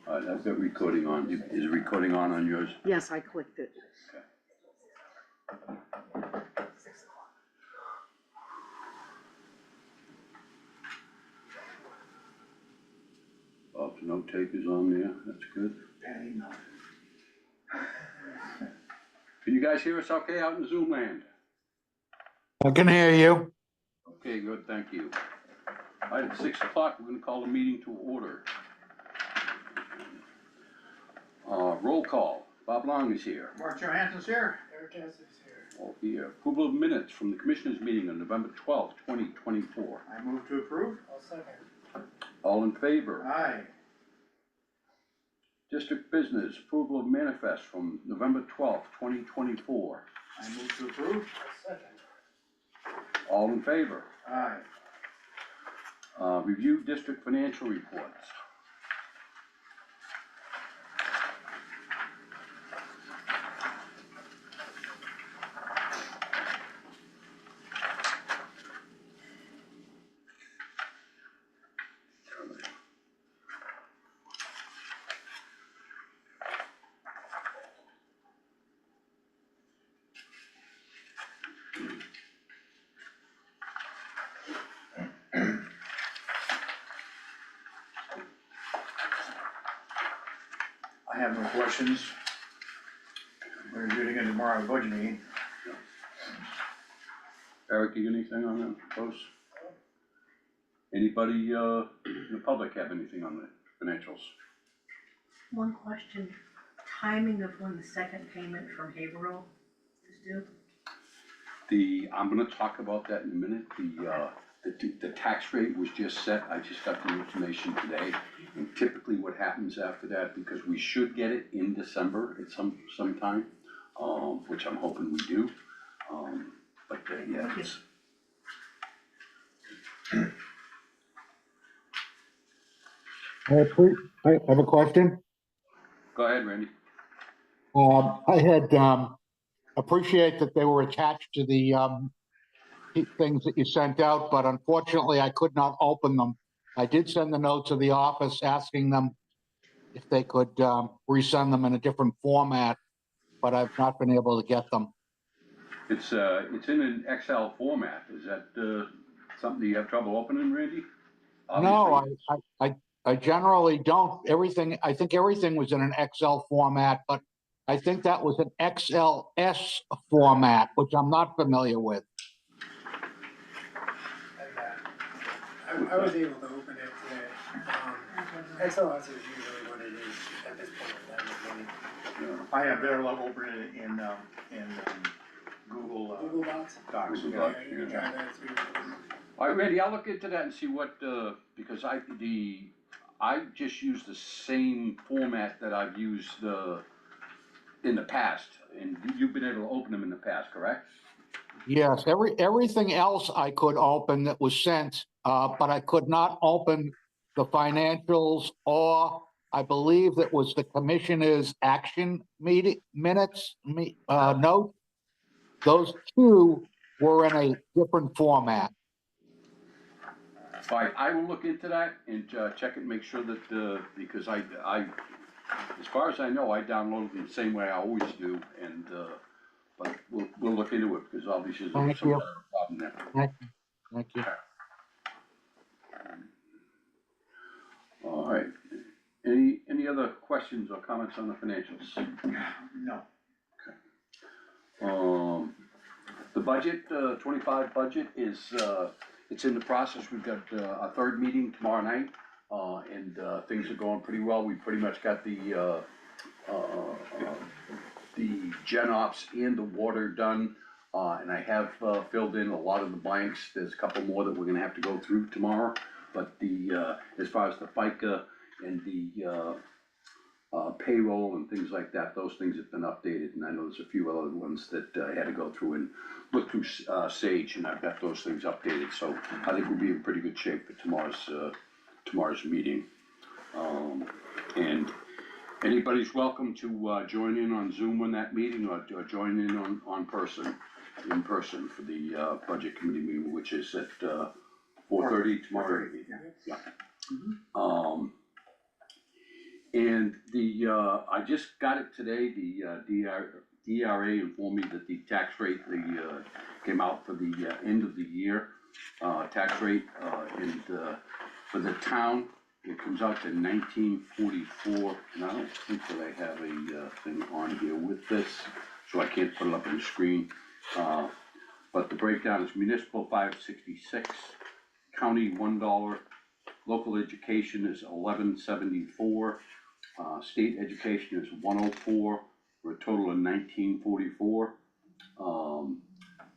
All right, I've got recording on. Is recording on yours? Yes, I clicked it. Okay. Note takers on there, that's good. Can you guys hear us okay out in Zoom land? I can hear you. Okay, good, thank you. All right, at 6 o'clock, we're gonna call the meeting to order. Roll call. Bob Long is here. Mark Johansson's here. Eric Cassidy's here. All here. Approval of minutes from the Commissioners Meeting on November 12th, 2024. I move to approve. I'll second. All in favor? Aye. District Business, approval of manifest from November 12th, 2024. I move to approve. I'll second. All in favor? Aye. Review district financial reports. I have no questions. We're doing it tomorrow, budget meeting. Eric, you got anything on that, close? Anybody, in the public have anything on the financials? One question, timing of when the second payment from Haverhill is due? I'm gonna talk about that in a minute. The tax rate was just set. I just got the information today. And typically what happens after that, because we should get it in December at sometime, which I'm hoping we do. Yeah, it's. I have a question. Go ahead, Randy. I had appreciate that they were attached to the things that you sent out, but unfortunately I could not open them. I did send the note to the office asking them if they could resend them in a different format, but I've not been able to get them. It's in an Excel format. Is that something you have trouble opening, Randy? Obviously. No, I generally don't. I think everything was in an Excel format, but I think that was an XLS format, which I'm not familiar with. I was able to open it today. XLS is usually what it is at this point in time. I have their level open in Google Google Docs. Docs. Google Yeah. Docs. Yeah, you can try that too. All right, Randy, I'll look into that and see what, because I just use the same format that I've used in the past, and you've been able to open them in the past, correct? Yes, everything else I could open that was sent, but I could not open the financials, or I believe that was the commissioner's action meeting minutes, note. Those two were in a different format. All right, I will look into that and check it and make sure that, because I, as far as I know, I downloaded them the same way I always do, and, but we'll look into it, because obviously there's some kind of problem there. Thank you. All right, any other questions or comments on the financials? No. The budget, 25 budget is, it's in the process. We've got a third meeting tomorrow night, and things are going pretty well. We pretty much got the gen ops and the water done, and I have filled in a lot of the blanks. There's a couple more that we're gonna have to go through tomorrow, but as far as the FICA and the payroll and things like that, those things have been updated, and I know there's a few other ones that I had to go through and look through Sage, and I've got those things updated, so I think we'll be in pretty good shape for tomorrow's meeting. And anybody's welcome to join in on Zoom on that meeting, or join in in person for the budget committee meeting, which is at 4:30 tomorrow. 4:30, Yeah. Mm-hmm. And I just got it today, the DRA informed me that the tax rate, came out for the end of the year, tax rate, and for the town, it comes out to 1944, and I don't think that I have a thing on here with this, so I can't put it up on the screen. But the breakdown is municipal $5.66, county $1, local education is $11.74, state education is $104, for a total of $19.44.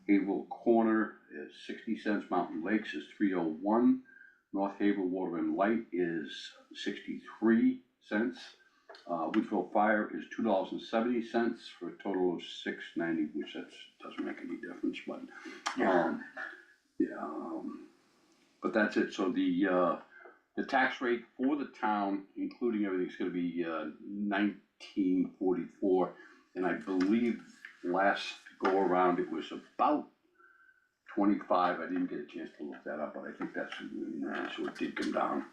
Haverhill Corner is 60 cents, Mountain Lakes is $3.01, North Haverhill Water and Light is 63 cents. Woodville Fire is $2.70 for a total of $6.90, which doesn't make any difference, but, but that's it. So the tax rate for the town, including everything, is gonna be, 1944. And I believe last go around, it was about 25, I didn't get a chance to look that up, but I think that's, so it did come down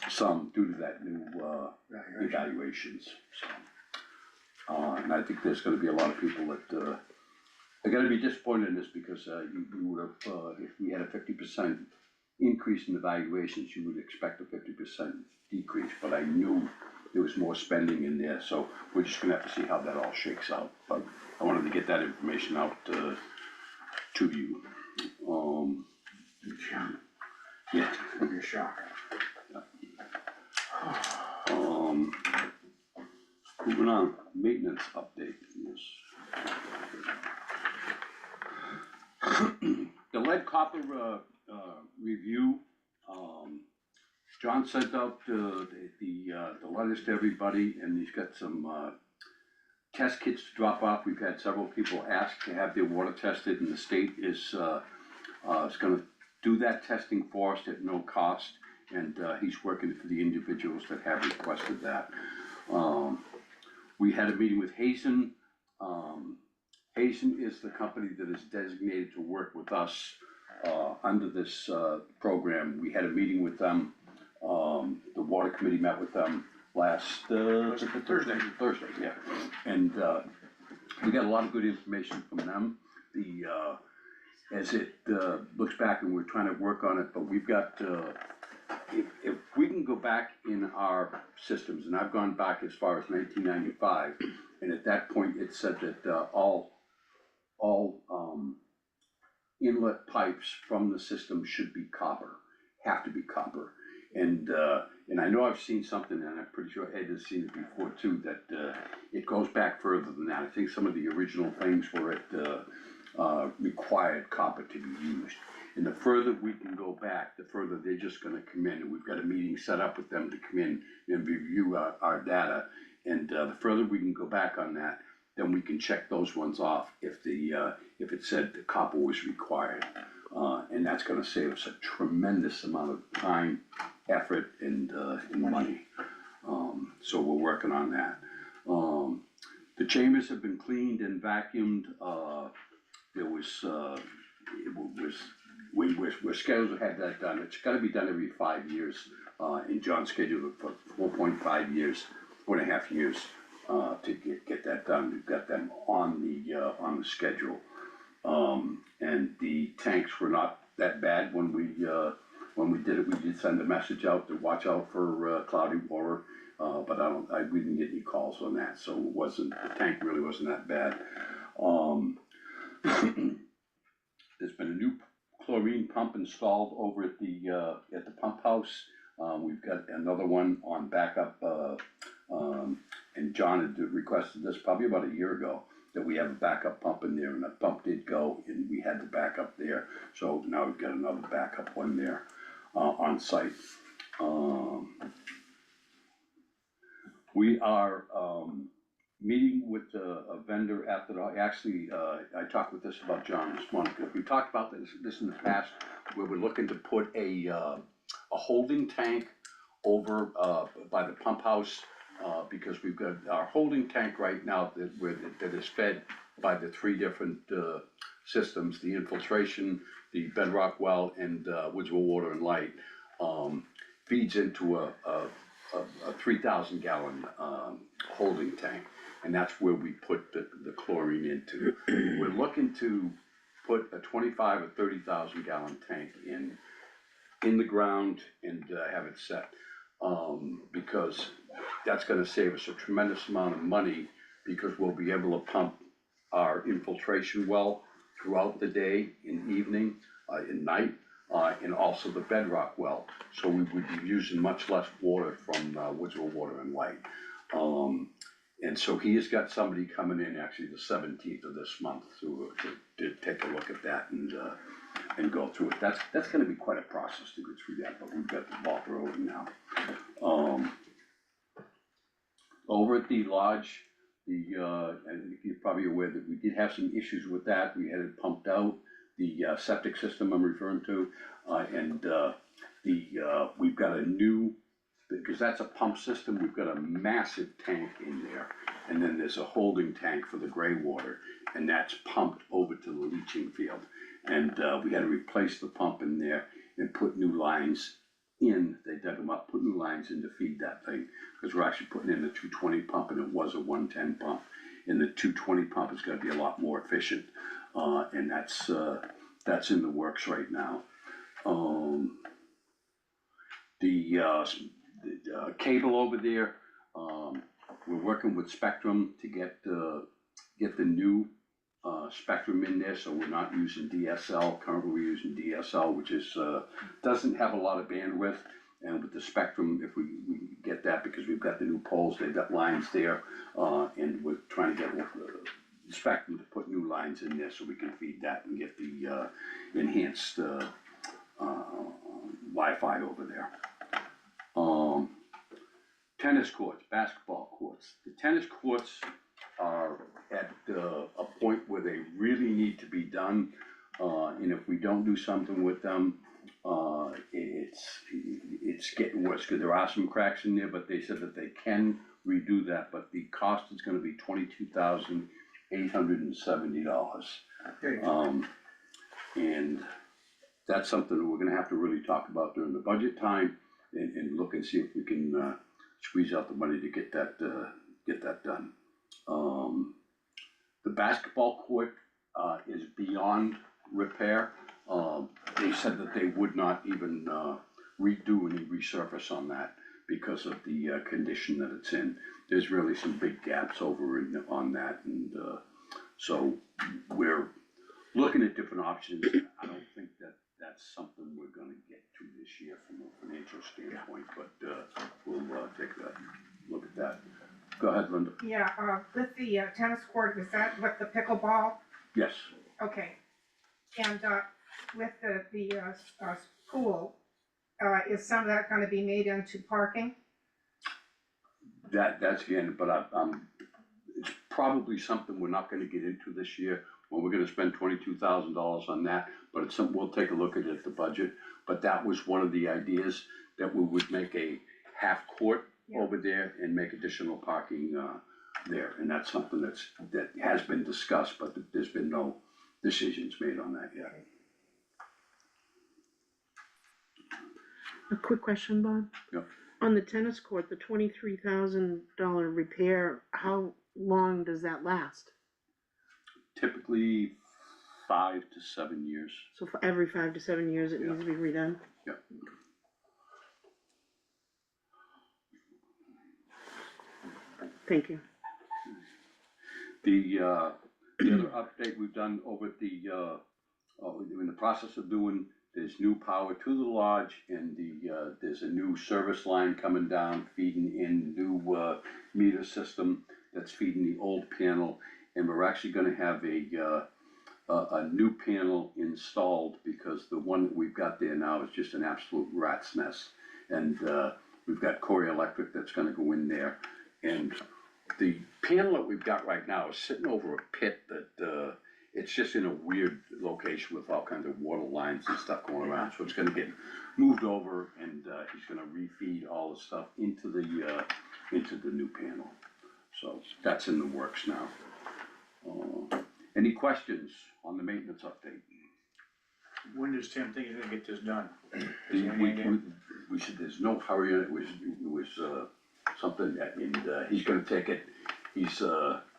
some due to that new, evaluations, so. And I think there's gonna be a lot of people that, are gonna be disappointed in this, because, you would have, if we had a 50% increase in the valuations, you would expect a 50% decrease, but I knew there was more spending in there, so we're just gonna have to see how that all shakes out, but I wanted to get that information out, to you. Yeah. You're shocked. Moving on, maintenance update. The lead copper, review, John sent out, the letters to everybody, and he's got some, test kits to drop off. We've had several people ask to have their water tested, and the state is gonna do that testing for us at no cost, and he's working for the individuals that have requested that. We had a meeting with Hazen. Hazen is the company that is designated to work with us under this program. We had a meeting with them. The water committee met with them last Thursday, yeah. And we got a lot of good information from them. As it looks back, and we're trying to work on it, but we've got, if we can go back in our systems, and I've gone back as far as 1995, and at that point, it said that all inlet pipes from the system should be copper, have to be copper. And I know I've seen something, and I'm pretty sure Ed has seen it before too, that it goes back further than that. I think some of the original things were it required copper to be used. And the further we can go back, the further they're just gonna come in, and we've got a meeting set up with them to come in and review our data. And the further we can go back on that, then we can check those ones off if it said the copper was required. And that's gonna save us a tremendous amount of time, effort, and money. So we're working on that. The chambers have been cleaned and vacuumed. We're scheduled to have that done. It's gotta be done every 5 years, and John scheduled it for 4.5 years, 4.5 years, to get that done. We've got them on the schedule. And the tanks were not that bad when we did it. We did send a message out to watch out for cloudy water, but we didn't get any calls on that, so the tank really wasn't that bad. There's been a new chlorine pump installed over at the pump house. We've got another one on backup, and John had requested this probably about a year ago, that we have a backup pump in there, and the pump did go, and we had the backup there. So now we've got another backup one there, on site. We are, meeting with a vendor after I talked with this about John this morning, because we talked about this in the past, where we're looking to put a holding tank over, by the pump house, because we've got our holding tank right now that is fed by the 3 different systems, the infiltration, the bedrock well, and Woodsville Water and Light, feeds into a 3,000 gallon, holding tank. And that's where we put the chlorine into. We're looking to put a 25 or 30,000 gallon tank in the ground and have it set. Because that's gonna save us a tremendous amount of money, because we'll be able to pump our infiltration well throughout the day and evening, and night, and also the bedrock well. So we would be using much less water from Woodsville Water and Light. And so he has got somebody coming in actually the 17th of this month to take a look at that and go through it. That's gonna be quite a process to go through that, but we've got the ball rolling now. Over at the lodge, I think you're probably aware that we did have some issues with that. We had it pumped out, the septic system I'm referring to, and we've got a new, because that's a pump system, we've got a massive tank in there. And then there's a holding tank for the gray water, and that's pumped over to the leaching field. And we had to replace the pump in there and put new lines in. They dug them up, put new lines in to feed that thing, because we're actually putting in a 220 pump, and it was a 110 pump. And the 220 pump is gonna be a lot more efficient, and that's in the works right now. The cable over there, we're working with Spectrum to get the new Spectrum in there, so we're not using DSL. Currently, we're using DSL, which is doesn't have a lot of bandwidth. And with the Spectrum, if we get that, because we've got the new poles, they've got lines there, and we're trying to get Spectrum to put new lines in there so we can feed that and get the enhanced Wi-Fi over there. Tennis courts, basketball courts. The tennis courts are at a point where they really need to be done, and if we don't do something with them, it's getting worse, because there are some cracks in there, but they said that they can redo that, but the cost is gonna be $22,870. Okay. And that's something that we're gonna have to really talk about during the budget time, and look and see if we can squeeze out the money to get that done. The basketball court is beyond repair. They said that they would not even redo any resurface on that because of the condition that it's in. There's really some big gaps over on that, and so we're looking at different options. I don't think that's something we're gonna get to this year from a financial standpoint, but we'll take a look at that. Go ahead, Linda. Yeah, with the tennis court, is that with the pickleball? Yes, Okay. And with the pool, is some of that gonna be made into parking? that's again, but it's probably something we're not gonna get into this year. Well, we're gonna spend $22,000 on that, but it's something, we'll take a look at it at the budget. But that was one of the ideas, that we would make a half court Yeah. over there and make additional parking there. And that's something that has been discussed, but there's been no decisions made on that yet. A quick question, Bob? Yep. On the tennis court, the $23,000 repair, how long does that last? Typically 5 to 7 years. So for every 5 to 7 years, it needs to be redone? Yep. Thank you. The other update we've done over at we're in the process of doing, there's new power to the lodge, and there's a new service line coming down, feeding in new meter system that's feeding the old panel, and we're actually gonna have a new panel installed, because the one that we've got there now is just an absolute rat's nest. And we've got Corey Electric that's gonna go in there, and the panel that we've got right now is sitting over a pit that it's just in a weird location with all kinds of water lines and stuff going around, so it's gonna get moved over, and he's gonna refeed all the stuff into the new panel. So that's in the works now. Any questions on the maintenance update? When does Tim think he's gonna get this done? Is The- he we- hanging in? we said, there's no hurry on it, it was, something that, and, he's gonna take it. He's,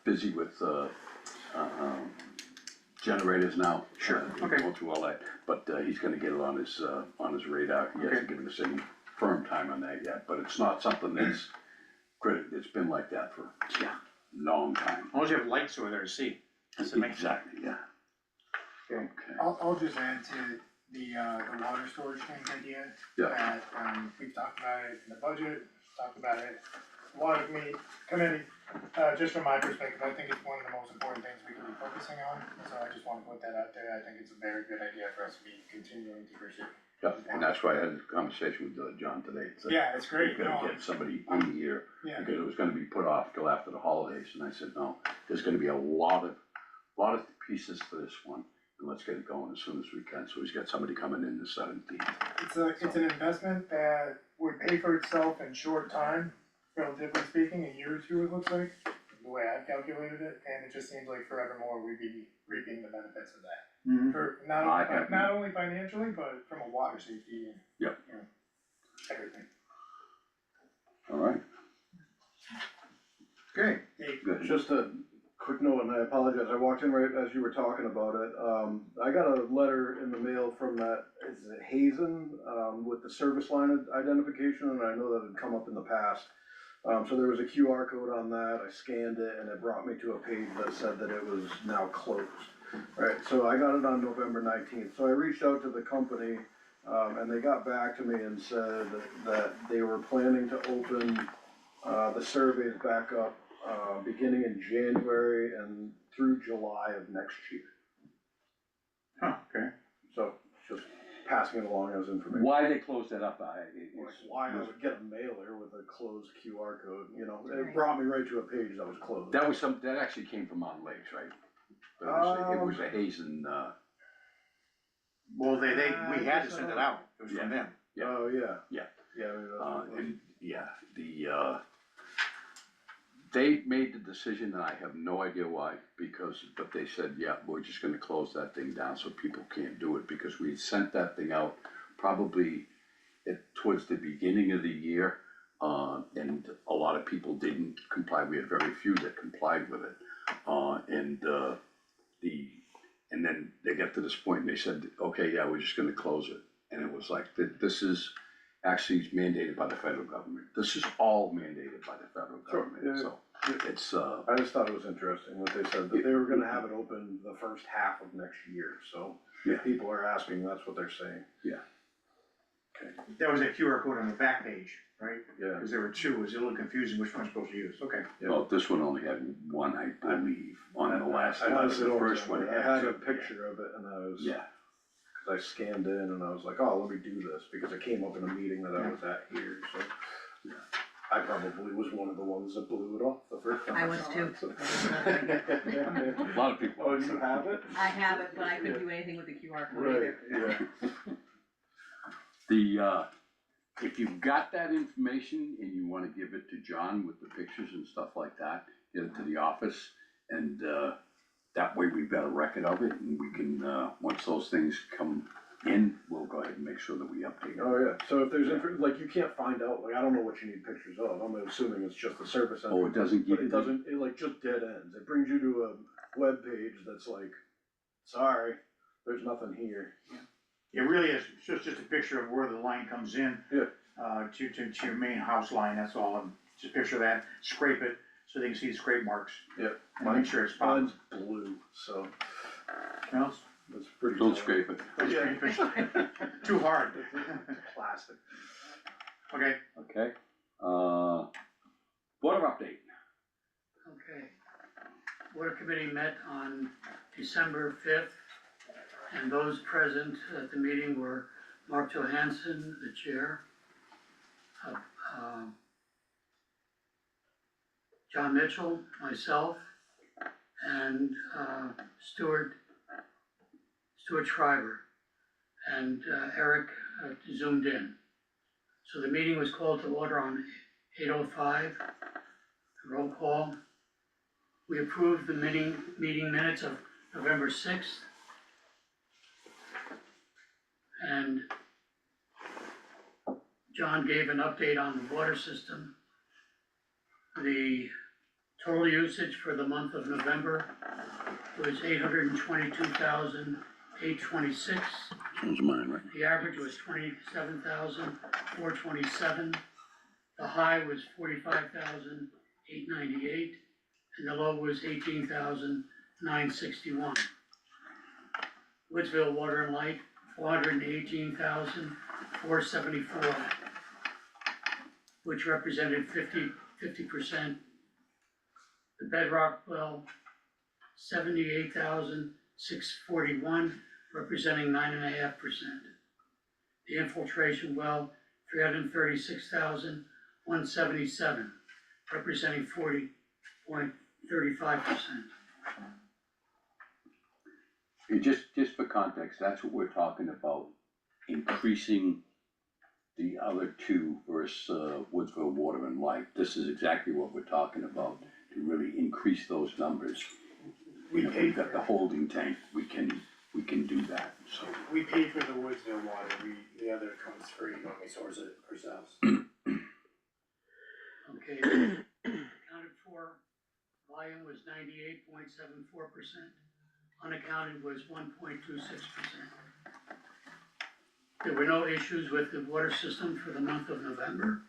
busy with, generators now. Sure, He's okay. Going through all that, but, he's gonna get it on his radar. He hasn't given us any firm time on that yet, but it's not something that's it's been like that for a long time. As long as you have lights over there to see. That's the main thing. Exactly, yeah. Okay. Okay. I'll just add to the water storage tank idea. Yeah. That, we've talked about it in the budget, talked about it, water committee, just from my perspective, I think it's one of the most important things we can be focusing on, so I just wanna put that out there, I think it's a very good idea for us to be continuing to pursue. Yeah, and that's why I had a conversation with John today. Said, Yeah, it's great, "We've gotta get somebody in here, yeah, because it was gonna be put off till after the holidays, and I said, no, there's gonna be a lot of pieces to this one, and let's get it going as soon as we can, so he's got somebody coming in the 17th. it's an investment that would pay for itself in short time, relatively speaking, a year or two it looks like, the way I've calculated it, and it just seems like forevermore we'd be reaping the benefits of that. Mhm. For I have- not only financially, but from a water safety and. Yep. You know, everything. All right, Okay, good. Just a quick note, and I apologize, I walked in right as you were talking about it. I got a letter in the mail from that, is it Hazen, with the service line identification, and I know that had come up in the past. So there was a QR code on that, I scanned it, and it brought me to a page that said that it was now closed. Right, so I got it on November 19th, so I reached out to the company, and they got back to me and said that they were planning to open, the surveys back up, beginning in January and through July of next year. huh, okay. So, just passing it along as information. Why they closed that up, Like, why I would get a mailer with a closed QR code, you know, it Right. brought me right to a page that was closed. that was that actually came from Mountain Lakes, right? It was a Hazen, Well, we had to send it out, it was from them. yeah. Oh, yeah. Yeah. Yeah, maybe that's what it was. and, yeah, they made the decision, and I have no idea why, but they said, yeah, we're just gonna close that thing down so people can't do it, because we sent that thing out probably towards the beginning of the year, and a lot of people didn't comply, we had very few that complied with it, and then they got to this point and they said, okay, yeah, we're just gonna close it, and it was like, this is actually mandated by the federal government. This is all mandated by the federal Sure, government, yeah, so it's, I just thought it was interesting that they said that they were gonna have it open the first half of next year, so Yeah. if people are asking, that's what they're saying. That was a QR code on the back page, right? Yeah, Because there were two, it was a little confusing which one I'm supposed to use, okay. yeah. well, this one only had one, I believe, on the last, I honestly the don't first one remember. had I had two. a picture of it and I was, Yeah, cause I scanned in and I was like, oh, let me do this, because it came up in a meeting that I was at here, so. Yeah. I probably was one of the ones that blew it off the first time I I was saw too. it, so. a lot of people. Oh, you have it? I have it, but I couldn't do anything with the QR code Right, either. yeah. If you've got that information and you wanna give it to John with the pictures and stuff like that, get it to the office, and, that way we've got a record of it, and we can, once those things come in, we'll go ahead and make sure that we update it. Oh, yeah, so if there's, like, you can't find out, like, I don't know what you need pictures of, I'm assuming it's just the service Oh, entrance. it doesn't give But you it the, doesn't, it like just dead ends, it brings you to a web page that's like, sorry, there's nothing here. It really is, it's just a picture of where the line comes in. Yeah. To your main house line, that's all, just a picture of that, scrape it, so they can see the scrape marks. Yeah. And make sure it's fine. Mine's blue, so Well, that's pretty. don't telling. scrape it. it's too hard. It's plastic. Okay, Okay, water update. Okay. Water Committee met on December 5th, and those present at the meeting were Mark Johansson, the chair, John Mitchell, myself, and Stuart Schreiber, and Eric zoomed in. So the meeting was called to order on 8:05. Roll call. We approved the meeting minutes of November 6th. And John gave an update on the water system. The total usage for the month of November was 822,826. Sounds mine, right? The average was 27,427. The high was 45,898, and the low was 18,961. Woodsville Water and Light, 418,474, which represented 50%. The Bedrock Well, 78,641, representing 9.5%. The Infiltration Well, 336,177, representing 40.35%. Just for context, that's what we're talking about, increasing the other two versus Woodsville Water and Light. This is exactly what we're talking about, to really increase those numbers. We You know, paid we've got the for, holding tank, we can do that, so. we paid for the Woodsville water, the other comes free when we source it ourselves. Okay, accounted for, volume was 98.74%, unaccounted was 1.26%. There were no issues with the water system for the month of November.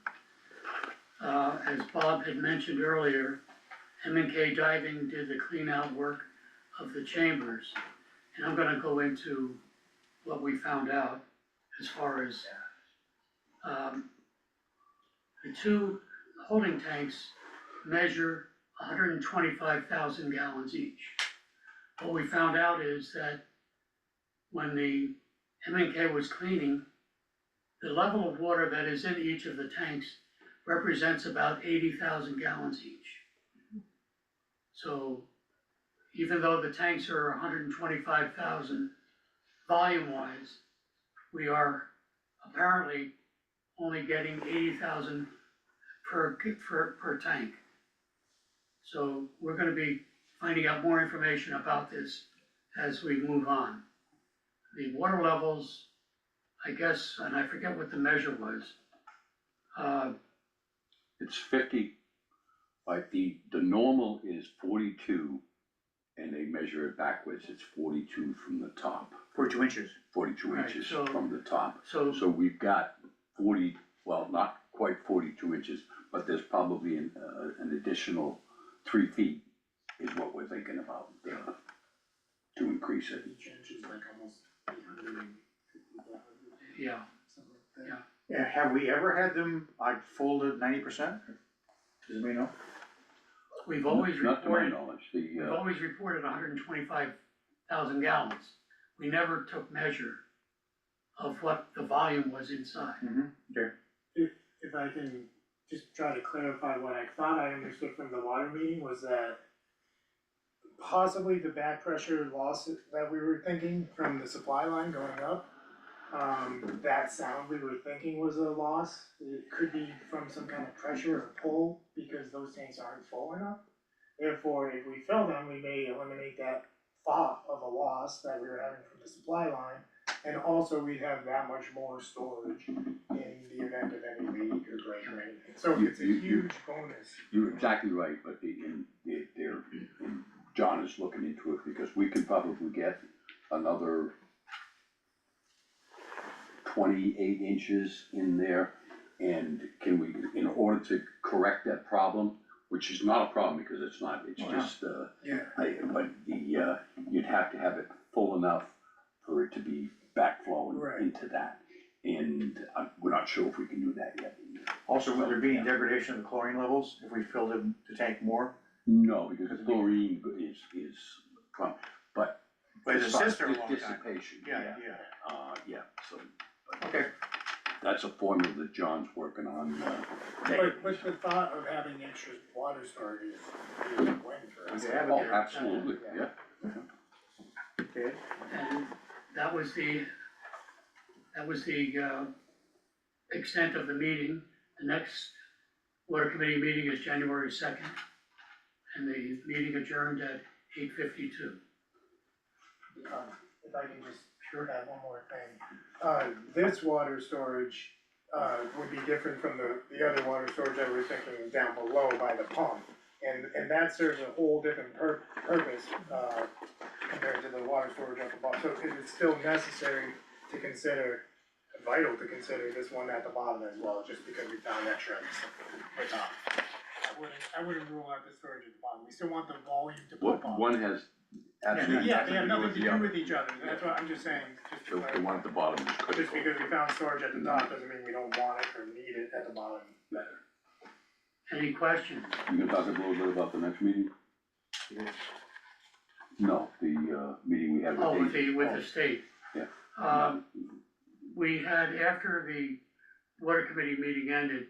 As Bob had mentioned earlier, M&K Diving did the clean out work of the chambers. And I'm gonna go into what we found out as far as, the two holding tanks measure 125,000 gallons each. What we found out is that when the M&K was cleaning, the level of water that is in each of the tanks represents about 80,000 gallons each. So even though the tanks are 125,000 volume-wise, we are apparently only getting 80,000 per tank. So we're gonna be finding out more information about this as we move on. The water levels, I guess, and I forget what the measure was. It's 50, like the normal is 42, and they measure it backwards, it's 42 from the top, 42 inches. 42 Right, inches so- from the top. So, So we've got 40, well, not quite 42 inches, but there's probably an additional 3 feet is what we're thinking about, to increase it. Each inch is like almost 850,000, yeah, something like that. Yeah, have we ever had them like full to 90%? Does anybody know? we've always Not to my reported, knowledge, we've always reported 125,000 gallons. We never took measure of what the volume was inside. Okay. If I can just try to clarify what I thought I understood from the water meeting was that possibly the back pressure loss that we were thinking from the supply line going up, that sound we were thinking was a loss. It could be from some kind of pressure or pull because those tanks aren't full enough. Therefore, if we fill them, we may eliminate that thought of a loss that we were having from the supply line. And also we have that much more storage in the event of any leak or break or anything. So it's a huge bonus. You're exactly right, but and John is looking into it, because we could probably get another 28 inches in there. And can we, in order to correct that problem, which is not a problem because it's not, it's just, Yeah. but you'd have to have it full enough for it to be backflowing Right. into that. And we're not sure if we can do that yet. Also, would there be any degradation of the chlorine levels if we filled the tank more? No, because the chlorine is, but. But it's as far as a long time. dissipation, Yeah. yeah, so. Okay. That's a formula that John's working on, But the thought of having extra water storage is a win for us. We have it Oh, there. absolutely, yeah. Okay. And that was the extent of the meeting. The next water committee meeting is January 2nd, and the meeting adjourned at 8:52. If I can just add one more thing. This water storage, would be different from the other water storage that we're thinking down below by the pump. And that serves a whole different purpose, compared to the water storage up above. So it is still necessary to consider, vital to consider this one at the bottom as well, just because we found extra at the top. I wouldn't rule out the storage at the bottom. We still want the volume to pump up. One has absolutely Yeah, they nothing have to do nothing with to the do other. with each other. That's what I'm just saying, just to The clarify. one at the bottom is Just critical. because we found storage at the top doesn't mean we don't want it or need it at the bottom. Any questions? You gonna talk a little bit about the next meeting? No, the, meeting we had with Oh, Dave. with the state. Yeah. We had, after the water committee meeting ended,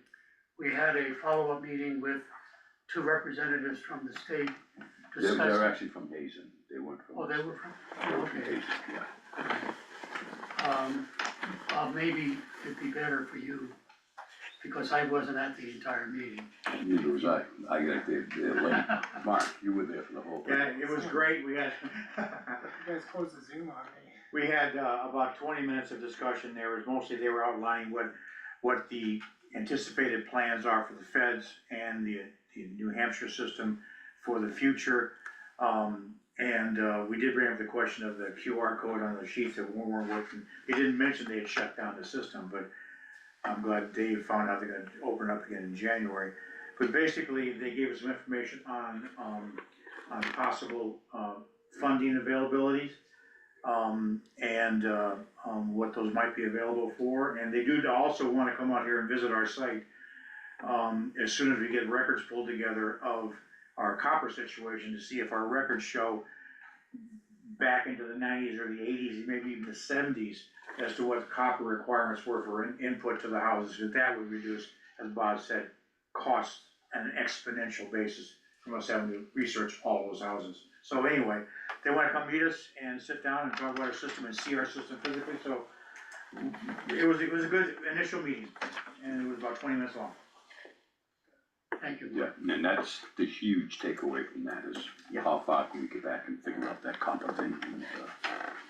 we had a follow-up meeting with two representatives from the state They're discussing. actually from Hazen, they weren't from. Oh, they were from, They oh, were from okay. Hazen, yeah. Maybe it'd be better for you, because I wasn't at the entire meeting. Neither was I got the late, Mark, you were there for the whole thing. Yeah, it was great, we had, You guys closed the Zoom on me. we had, about 20 minutes of discussion there. It was mostly, they were outlining what the anticipated plans are for the feds and the New Hampshire system for the future. We did bring up the question of the QR code on the sheets that weren't working. They didn't mention they had shut down the system, but I'm glad Dave found out they're gonna open up again in January. But basically, they gave us some information on possible, funding availabilities, what those might be available for, and they do also wanna come out here and visit our site, as soon as we get records pulled together of our copper situation, to see if our records show back into the 90s or the 80s, maybe even the 70s, as to what the copper requirements were for input to the houses, because that would reduce, as Bob said, costs on an exponential basis from us having to research all those houses. So anyway, they wanna come meet us and sit down and talk about our system and see our system physically, so it was a good initial meeting, and it was about 20 minutes long. Thank you. Yeah, and that's the huge takeaway from that is Yeah. how far can we get back and figure out that copper thing, and,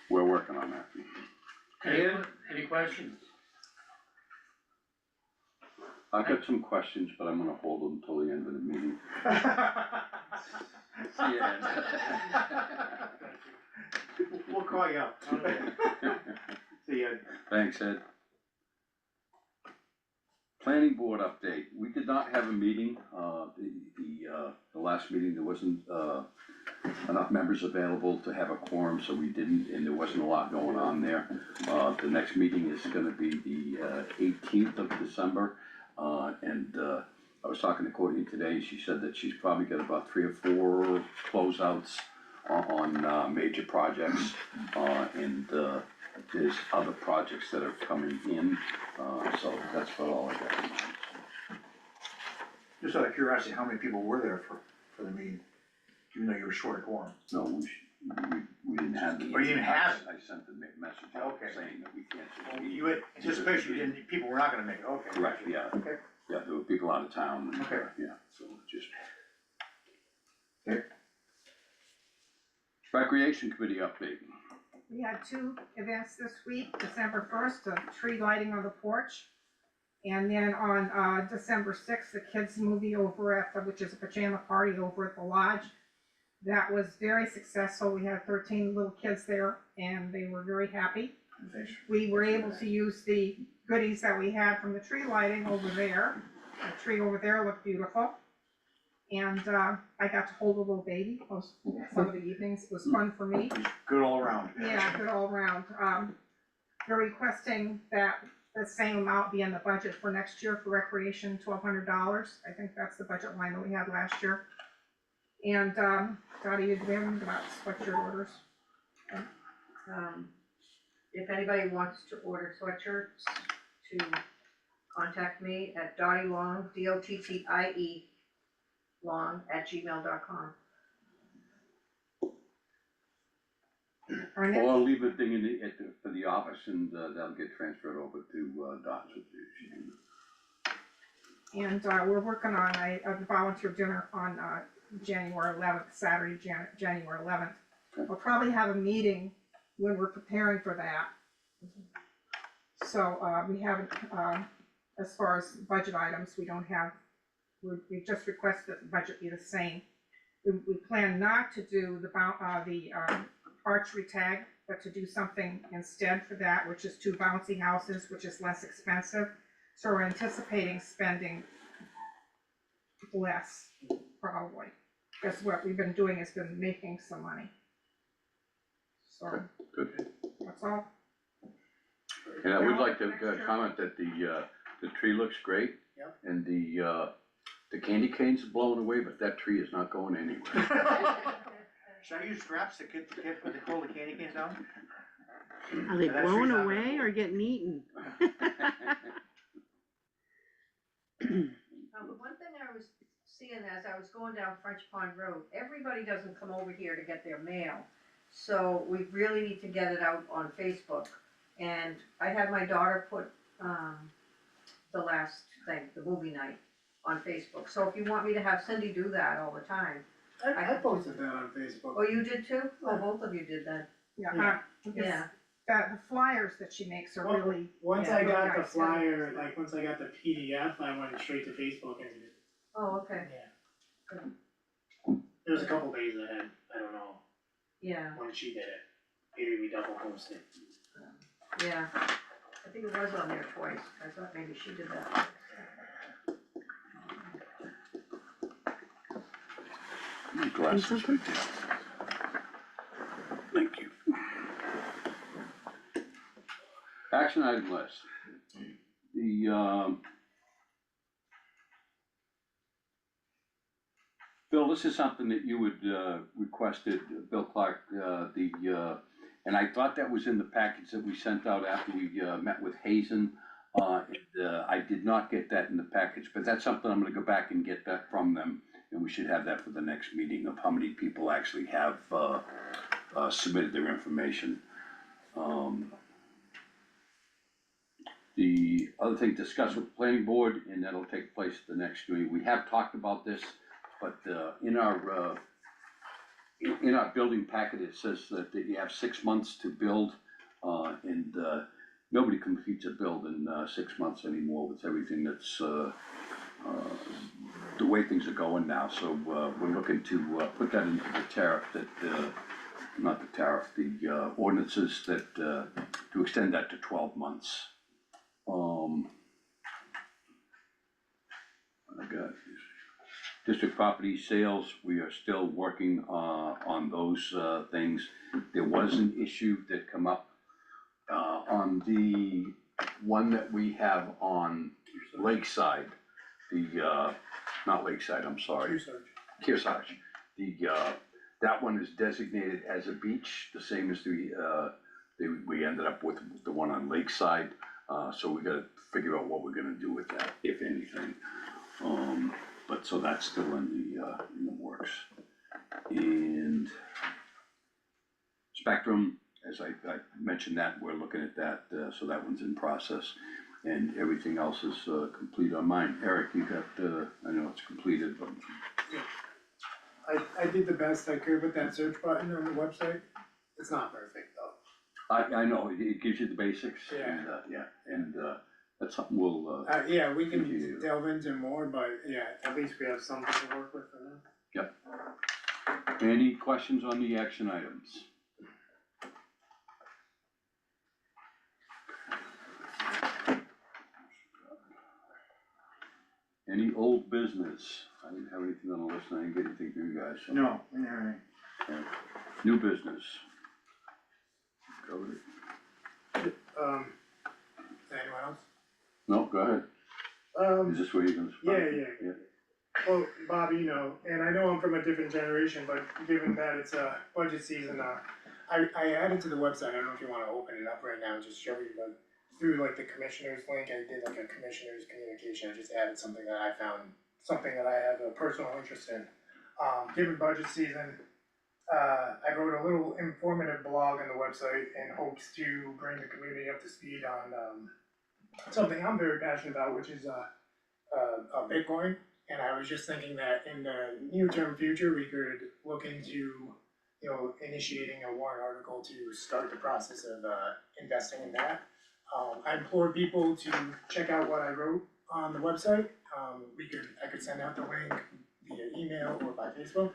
we're working on that. Any questions? I've got some questions, but I'm gonna hold them until the end of the meeting. See you, Ed. We'll call you up. See ya. Thanks, Ed. Planning board update, we did not have a meeting, the last meeting, there wasn't, enough members available to have a quorum, so we didn't, and there wasn't a lot going on there. The next meeting is gonna be the 18th of December, I was talking to Courtney today, she said that she's probably got about 3 or 4 closeouts on major projects, there's other projects that are coming in, so that's about all I got. Just out of curiosity, how many people were there for the meeting? Even though you were short of quorum? No, we didn't have the. Oh, you didn't have it? I sent the message out Okay. saying that we can't. Well, you had anticipation, you didn't, people were not gonna make it, okay. Correct, yeah, Okay. yeah, there were people out of town, and, Okay. yeah, so just. Okay. Recreation committee update. We had two events this week, December 1st, a tree lighting on the porch. And then on December 6th, the kids movie over at, which is a pajama party over at the lodge. That was very successful. We had 13 little kids there and they were very happy. Thanks. We were able to use the goodies that we had from the tree lighting over there. The tree over there looked beautiful. And I got to hold a little baby most, some of the evenings. It was fun for me. Good all around. Yeah, good all around. They're requesting that the same amount be in the budget for next year for recreation, $1,200. I think that's the budget line that we had last year. And Dottie, you have anything about sweatshirt orders? If anybody wants to order sweatshirts, to contact me at Dottie Long, DOTTIE long@gmail.com. Our next- Or leave a thing for the office and that'll get transferred over to Dot's. And we're working on a volunteer dinner on January 11th, Saturday, January 11th. Okay. We'll probably have a meeting when we're preparing for that. So we haven't as far as budget items, we don't have, we just requested that the budget be the same. We plan not to do the archery tag, but to do something instead for that, which is 2 bouncy houses, which is less expensive. So we're anticipating spending less, probably. Because what we've been doing has been making some money. So, Good. that's all. And I would like to comment that the tree looks great. Yep. And the candy canes are blowing away, but that tree is not going anywhere. Should I use straps to get, when they pull the candy canes down? Are they That blown tree's not away gonna or getting eaten? One thing I was seeing as I was going down French Pond Road, everybody doesn't come over here to get their mail. So we really need to get it out on Facebook. And I had my daughter put, the last thing, the movie night, on Facebook. So if you want me to have Cindy do that all the time. I posted that on Facebook. Oh, you did too? Oh, both of you did that. Yeah, Yeah. the flyers that she makes are Well, really, Once yeah, I really got the nice. flyer, like, once I got the PDF, I went straight to Facebook and did it. Oh, okay, Yeah. There was a couple days ahead, I don't know, yeah, when she did it. Maybe we double posted. yeah. I think it was on there twice. I thought maybe she did that. My glasses right there. Thank you. Action item list. Bill, this is something that you had requested, Bill Clark, and I thought that was in the package that we sent out after we met with Hazen. I did not get that in the package, but that's something I'm gonna go back and get that from them. And we should have that for the next meeting of how many people actually have submitted their information. The other thing, discuss with the planning board, and that'll take place at the next meeting. We have talked about this, but in our building packet, it says that you have 6 months to build, and nobody completes a build in 6 months anymore with everything that's the way things are going now. So we're looking to put that into the tariff, that not the tariff, the ordinances, that to extend that to 12 months. I got district property sales. We are still working on those things. There was an issue that come up on the one that we have on Lakeside, not Lakeside, I'm sorry, Kearsarge. That one is designated as a beach, the same as we ended up with the one on Lakeside. So we gotta figure out what we're gonna do with that, if anything. But so that's still in the works. And Spectrum, as I mentioned that, we're looking at that, so that one's in process. And everything else is complete on mine. Eric, you got, I know it's completed, but. I did the best I could with that search button on the website. It's not perfect though. I know, it gives you the basics. Yeah. And that's something we'll, Yeah, we can continue. delve into more, but yeah, at least we have something to work with for now. Any questions on the action items? Any old business? I didn't have anything on the list, and I didn't get anything from you guys, so. No, we didn't have any. Okay. New business. Covered it. Anyone else? No, go ahead. Is this where you're gonna? Yeah. Well, Bob, you know, and I know I'm from a different generation, but given that it's a budget season, I added to the website, I don't know if you wanna open it up right now and just show you, but through like the commissioners link, I did like a commissioners communication, I just added something that I found, something that I have a personal interest in. Given budget season, I wrote a little informative blog on the website in hopes to bring the community up to speed on, something I'm very passionate about, which is, Bitcoin. And I was just thinking that in the near-term future, we could look into, initiating a warrant article to start the process of, investing in that. I implore people to check out what I wrote on the website. I could send out the link via email or by Facebook.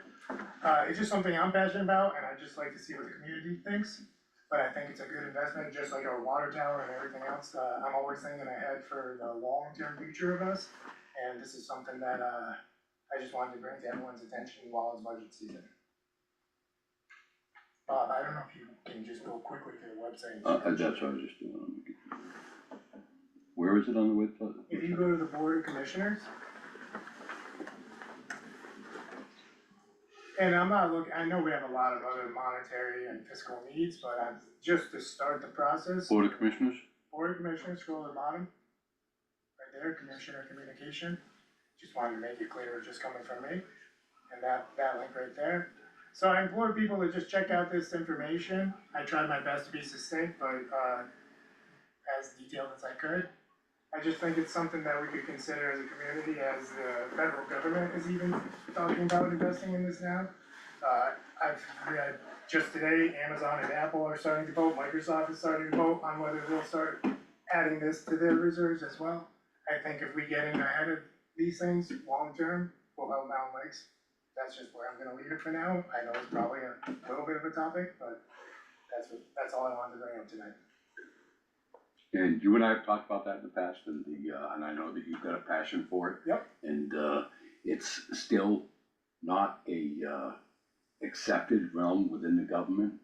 It's just something I'm passionate about, and I just like to see what the community thinks. But I think it's a good investment, just like our water tower and everything else. I'm always thinking ahead for the long-term future of us, and this is something that I just wanted to bring to everyone's attention while it's budget season. Bob, I don't know if you can just go quickly to the website. That's what I was just doing. Where is it on the website? If you go to the Board of Commissioners. And I'm not looking, I know we have a lot of other monetary and fiscal needs, but just to start the process. Board of Commissioners? Board of Commissioners, scroll to the bottom. Right there, Commissioner Communication. Just wanted to make it clear it was just coming from me. And that link right there. So I implore people to just check out this information. I tried my best to be succinct, but as detailed as I could. I just think it's something that we could consider as a community, as the federal government is even talking about investing in this now. I've read just today, Amazon and Apple are starting to vote, Microsoft is starting to vote on whether they'll start adding this to their reserves as well. I think if we get in ahead of these things long-term, we'll help Mountain Lakes. That's just where I'm gonna leave it for now. I know it's probably a little bit of a topic, but that's all I wanted to bring up tonight. And you and I have talked about that in the past, and and I know that you've got a passion for it. Yep. And it's still not a accepted realm within the government,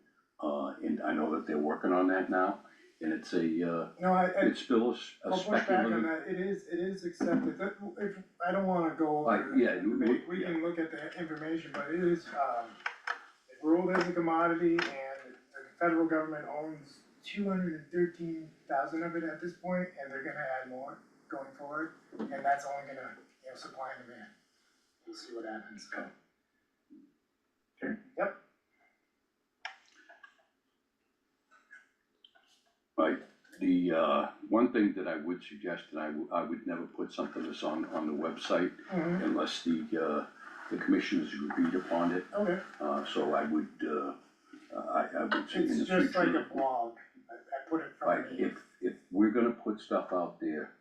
and I know that they're working on that now. And it's it's still a I'll push back on speculative. that, it is accepted, if, I don't wanna go over, Yeah, we can look at the information, but it is, ruled as a commodity, and the federal government owns 213,000 of it at this point, and they're gonna add more going forward, and that's only gonna, supply and demand. We'll see what happens. Okay. Yep. Right, the one thing that I would suggest, and I would never put something that's on the website Mhm. unless the commissioners agreed upon it. Okay, So I would say in the it's just like future, a blog, I put it right, from me. if we're gonna put stuff out there,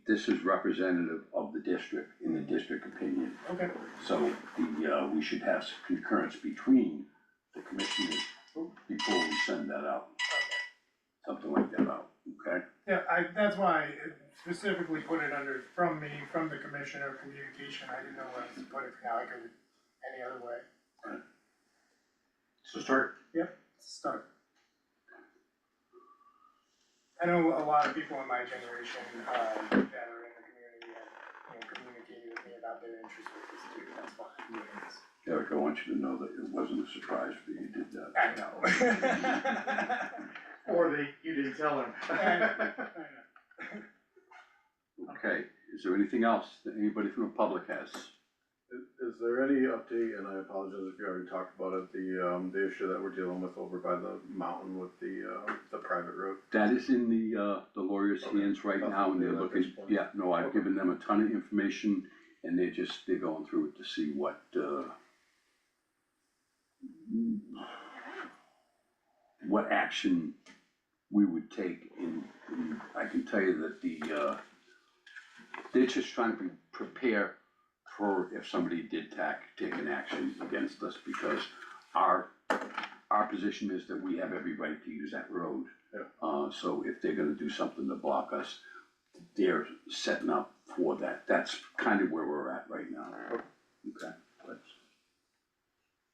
this is representative of the district, in the district opinion. Okay, So we should have some concurrence between the commissioners before we send that out, something like that out, okay? yeah, that's why I specifically put it under, from me, from the Commissioner of Communication, I didn't know where else to put it, now I could, any other way. So start, Start. I know a lot of people in my generation, that are in the community have, communicated with me about their interest with this too, that's why I'm doing this. Eric, I want you to know that it wasn't a surprise for you did that. I know. or you didn't tell him. I know. Okay, is there anything else that anybody from the public has? Is there any update, and I apologize if you already talked about it, the issue that we're dealing with over by the mountain with the private road? That is in the lawyer's hands right now, and they're Nothing new at looking, this point. yeah, no, I've Okay. given them a ton of information, and they're going through it to see what action we would take, and I can tell you that they're just trying to prepare for if somebody did take an action against us, because our position is that we have every right to use that road. Yeah. So if they're gonna do something to block us, they're setting up for that. That's kind of where we're at right now. Okay, that's,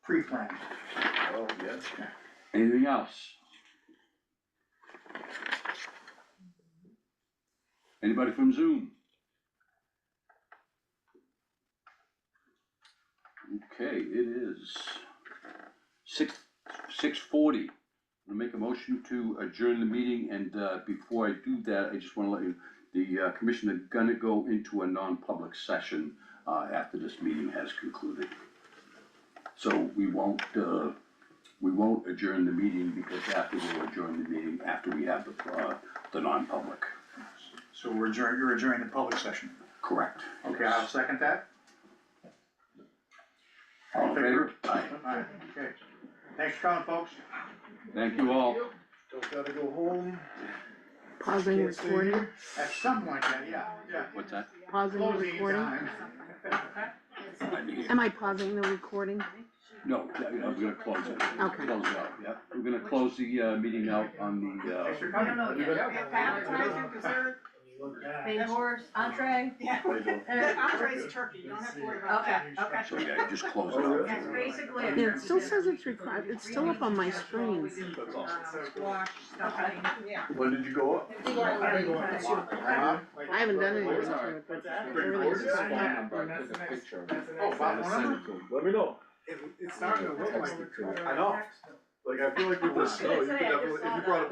Pre-planned. Oh, yes. anything else? Anybody from Zoom? Okay, it is 6:40. I'm gonna make a motion to adjourn the meeting, and before I do that, I just wanna let you, the commission is gonna go into a non-public session after this meeting has concluded. So we won't adjourn the meeting, because we'll adjourn the meeting after we have the non-public. So you're adjourning the public session. Correct. Okay, I'll second that. All in favor? Aye. Alright, okay. Thanks for coming, folks. Thank you all. Don't gotta go home. Pausing recording, At some point, yeah. What's that? pausing the Closing recording. time. Am I pausing the recording? No, we're gonna close it. Okay. Close it out, yeah. We're gonna close the, meeting out on the, Thanks for I don't coming. know yet. Advertising, dessert, Main course, entree, yeah. The entree's turkey, you don't have to worry about that. okay. so yeah, just close it Oh, out. really? It's basically. Yeah, it still says it's required, it's still up on my screen. Squash, stuffing, yeah. When did you go up? I haven't done anything to it, but everything's just up. Oh, fine. Let me know. It's starting to look like. I know. Like, I feel like with the snow, you could definitely, if you brought a